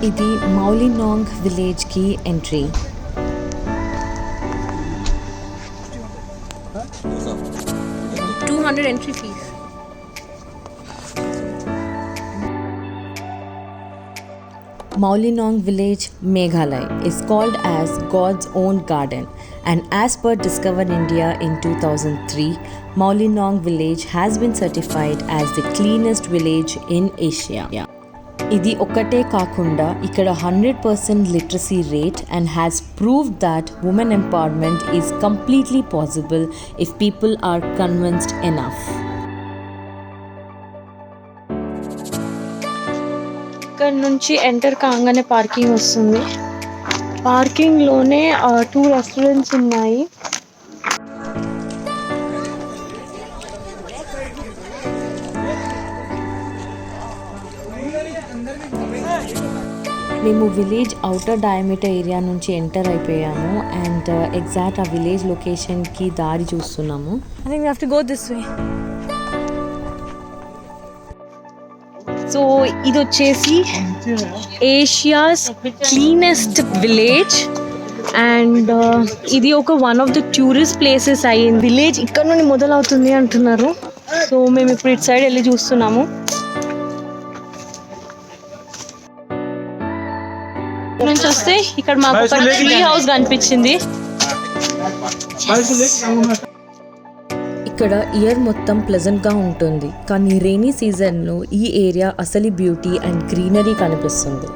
ఇది మౌలినాంగ్ విలేజ్ కి entry. 200 entry fees. Maulinong village, Meghalaya is called as God's own garden, and as per Discover India in 2003, Maulinong village has been certified as the cleanest village in Asia. ఇది ఒక్కటే కాకుండా ఇక్కడ 100% literacy rate and has proved that women empowerment is completely possible if people are convinced enough. ఇక్కడ నుంచి enter కాగానే parking వస్తుంది. పార్కింగ్లోనే 2 restaurants ఉన్నాయి. మేము విలేజ్ అవుటర్ డయామీటర్ ఏరియా నుంచి ఎంటర్ అయిపోయాము అండ్ ఎగ్జాక్ట్ ఆ విలేజ్ లొకేషన్కి దారి చూస్తున్నాము. I think we have to go this way. So ఇది వచ్చేసి ఏషియాస్ క్లీనెస్ట్ విలేజ్ అండ్ ఇది ఒక one of the tourist places అయ్యింది. విలేజ్ ఇక్కడ నుండి మొదలవుతుంది అంటున్నారు. సో మేము ఇప్పుడు ఇటు సైడ్ వెళ్ళి చూస్తున్నాము. నుంచి వస్తే ఇక్కడ మాకు ఒక ట్రీ హౌస్ కనిపించింది. ఇక్కడ ఇయర్ మొత్తం ప్లెజెంట్గా ఉంటుంది, కానీ రైనీ సీజన్లో ఈ ఏరియా అసలు బ్యూటీ అండ్ గ్రీనరీ కనిపిస్తుంది.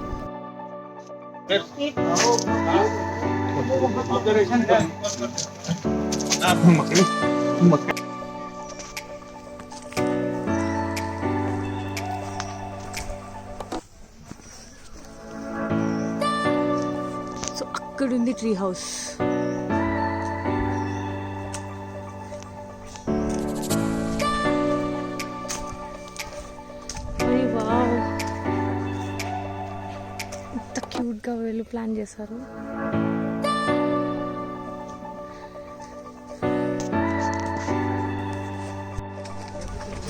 ఇక్కడ ఉంది ట్రీ హౌస్. వావ్, ఎంత క్యూట్గా వీళ్ళు ప్లాన్ చేశారు.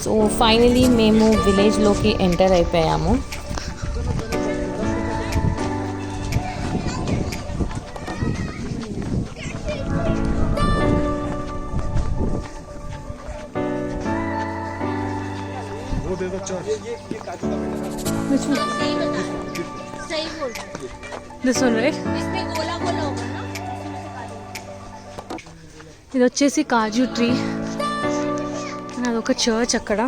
సో ఫైనలీ మేము విలేజ్లోకి ఎంటర్ అయిపోయాము. Which one? सही बोल रहे हो. This one, right? इसमें गोला गोला होगा ना. ఇది వచ్చేసి కాజు ట్రీ. అదొక చర్చ్ అక్కడ.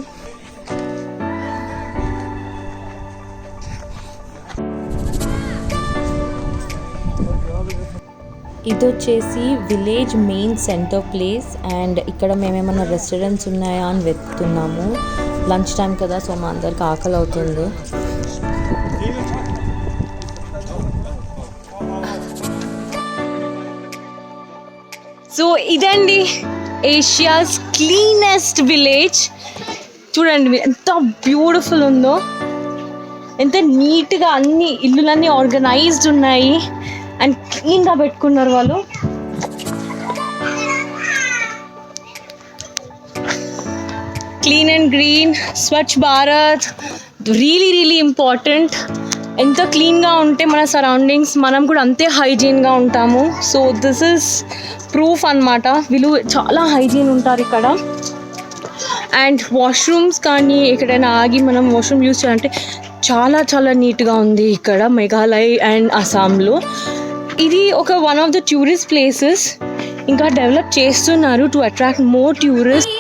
ఇది వచ్చేసి village main centre place and ఇక్కడ మేమేమన్నా రెస్టారెంట్స్ ఉన్నాయా అని వెతుకుతున్నాము. లంచ్ టైం కదా, సో మా అందరికి ఆకలి అవుతుంది. సో ఇదండి ఏషియాస్ క్లీనెస్ట్ విలేజ్. చూడండి ఎంత బ్యూటిఫుల్ ఉందో, ఎంత నీట్గా అన్ని ఇల్లులన్నీ ఆర్గనైజ్డ్ ఉన్నాయి అండ్ క్లీన్గా పెట్టుకున్నారు వాళ్ళు. Clean and green, Swachh Bharat really important. ఎంత క్లీన్గా ఉంటే మన సరౌండింగ్స్ మనం కూడా అంతే హైజీన్గా ఉంటాము. సో దిస్ ఇస్ ప్రూఫ్ అన్నమాట. వీళ్ళు చాలా హైజీన్ ఉంటారు ఇక్కడ. అండ్ వాష్రూమ్స్ కానీ ఎక్కడైనా ఆగి మనం వాష్రూమ్ యూజ్ చేయాలంటే చాలా నీట్గా ఉంది ఇక్కడ మేఘాలయ అండ్ అస్సాంలో. ఇది ఒక one of the tourist places. ఇంకా డెవలప్ చేస్తున్నారు టు అట్రాక్ట్ మోర్ టూరిస్ట్.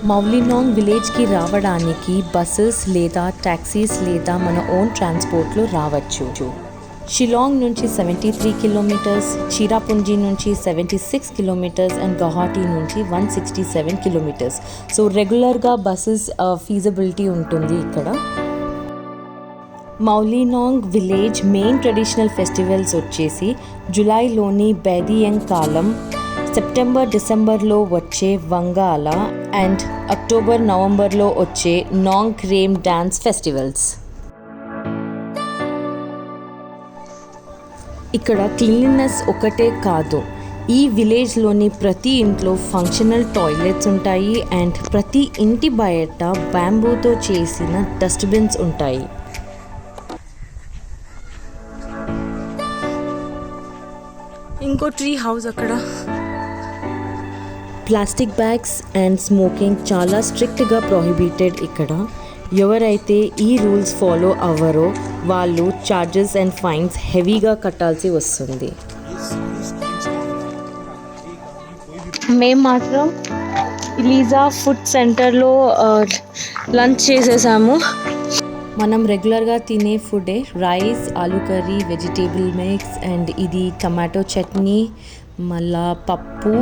మౌలినాంగ్ విలేజ్కి రావడానికి బస్సెస్ లేదా ట్యాక్సీస్ లేదా మన ఓన్ ట్రాన్స్పోర్ట్లో రావచ్చు. షిలాంగ్ నుంచి 73 కిలోమీటర్స్, చిరాపుంజీ నుంచి 76 కిలోమీటర్స్ అండ్ గౌహటి నుంచి 167 కిలోమీటర్స్. సో రెగ్యులర్గా బస్సెస్ ఫీజిబిలిటీ ఉంటుంది ఇక్కడ. మౌలినాంగ్ విలేజ్ మెయిన్ ట్రెడిషనల్ ఫెస్టివల్స్ వచ్చేసి జూలైలోని బేదియంగ్ కాలం, సెప్టెంబర్ డిసెంబర్లో వచ్చే వంగాల అండ్ అక్టోబర్ నవంబర్లో వచ్చే నాంగ్ క్రేమ్ డ్యాన్స్ ఫెస్టివల్స్. ఇక్కడ క్లీన్లీనెస్ ఒకటే కాదు, ఈ విలేజ్లోని ప్రతి ఇంట్లో ఫంక్షనల్ టాయిలెట్స్ ఉంటాయి అండ్ ప్రతి ఇంటి బయట బ్యాంబూతో చేసిన డస్ట్బిన్స్ ఉంటాయి. ఇంకో ట్రీ హౌస్ అక్కడ. ప్లాస్టిక్ బ్యాగ్స్ అండ్ స్మోకింగ్ చాలా స్ట్రిక్ట్గా ప్రొహిబిటెడ్ ఇక్కడ. ఎవరైతే ఈ రూల్స్ ఫాలో అవ్వరో వాళ్ళు చార్జెస్ అండ్ ఫైన్స్ హెవీగా కట్టాల్సి వస్తుంది. మేము మాత్రం ఇలీజా ఫుడ్ సెంటర్లో లంచ్ చేసేసాము. మనం రెగ్యులర్గా తినే ఫుడే రైస్, ఆలూ కర్రీ, వెజిటేబుల్ మిక్స్ అండ్ ఇది టమాటో చట్నీ, మళ్ళా పప్పు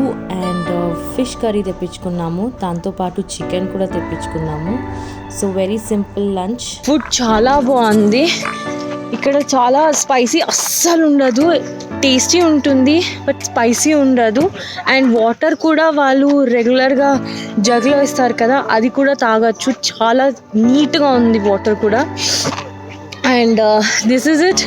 అండ్ ఫిష్ కర్రీ తెప్పించుకున్నాము. దాంతోపాటు చికెన్ కూడా తెప్పించుకున్నాము. So very simple lunch. Food చాలా బాగుంది. ఇక్కడ చాలా స్పైసీ అస్సలు ఉండదు, టేస్టీ ఉంటుంది బట్ స్పైసీ ఉండదు. అండ్ వాటర్ కూడా వాళ్ళు రెగ్యులర్గా జగ్లో ఇస్తారు కదా, అది కూడా తాగొచ్చు. చాలా నీట్గా ఉంది వాటర్ కూడా. And this is it.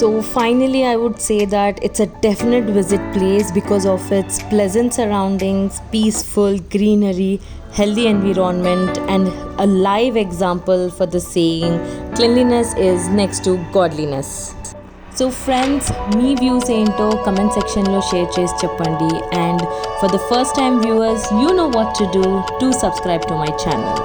So finally I would say that it's a definite visit place because of its pleasant surroundings, peaceful greenery, healthy environment and a live example for the saying cleanliness is next to godliness. So friends, me views ఏంటో comment సెక్షన్లో share చేసి చెప్పండి. And for the first time viewers, you know what to do to subscribe to my channel.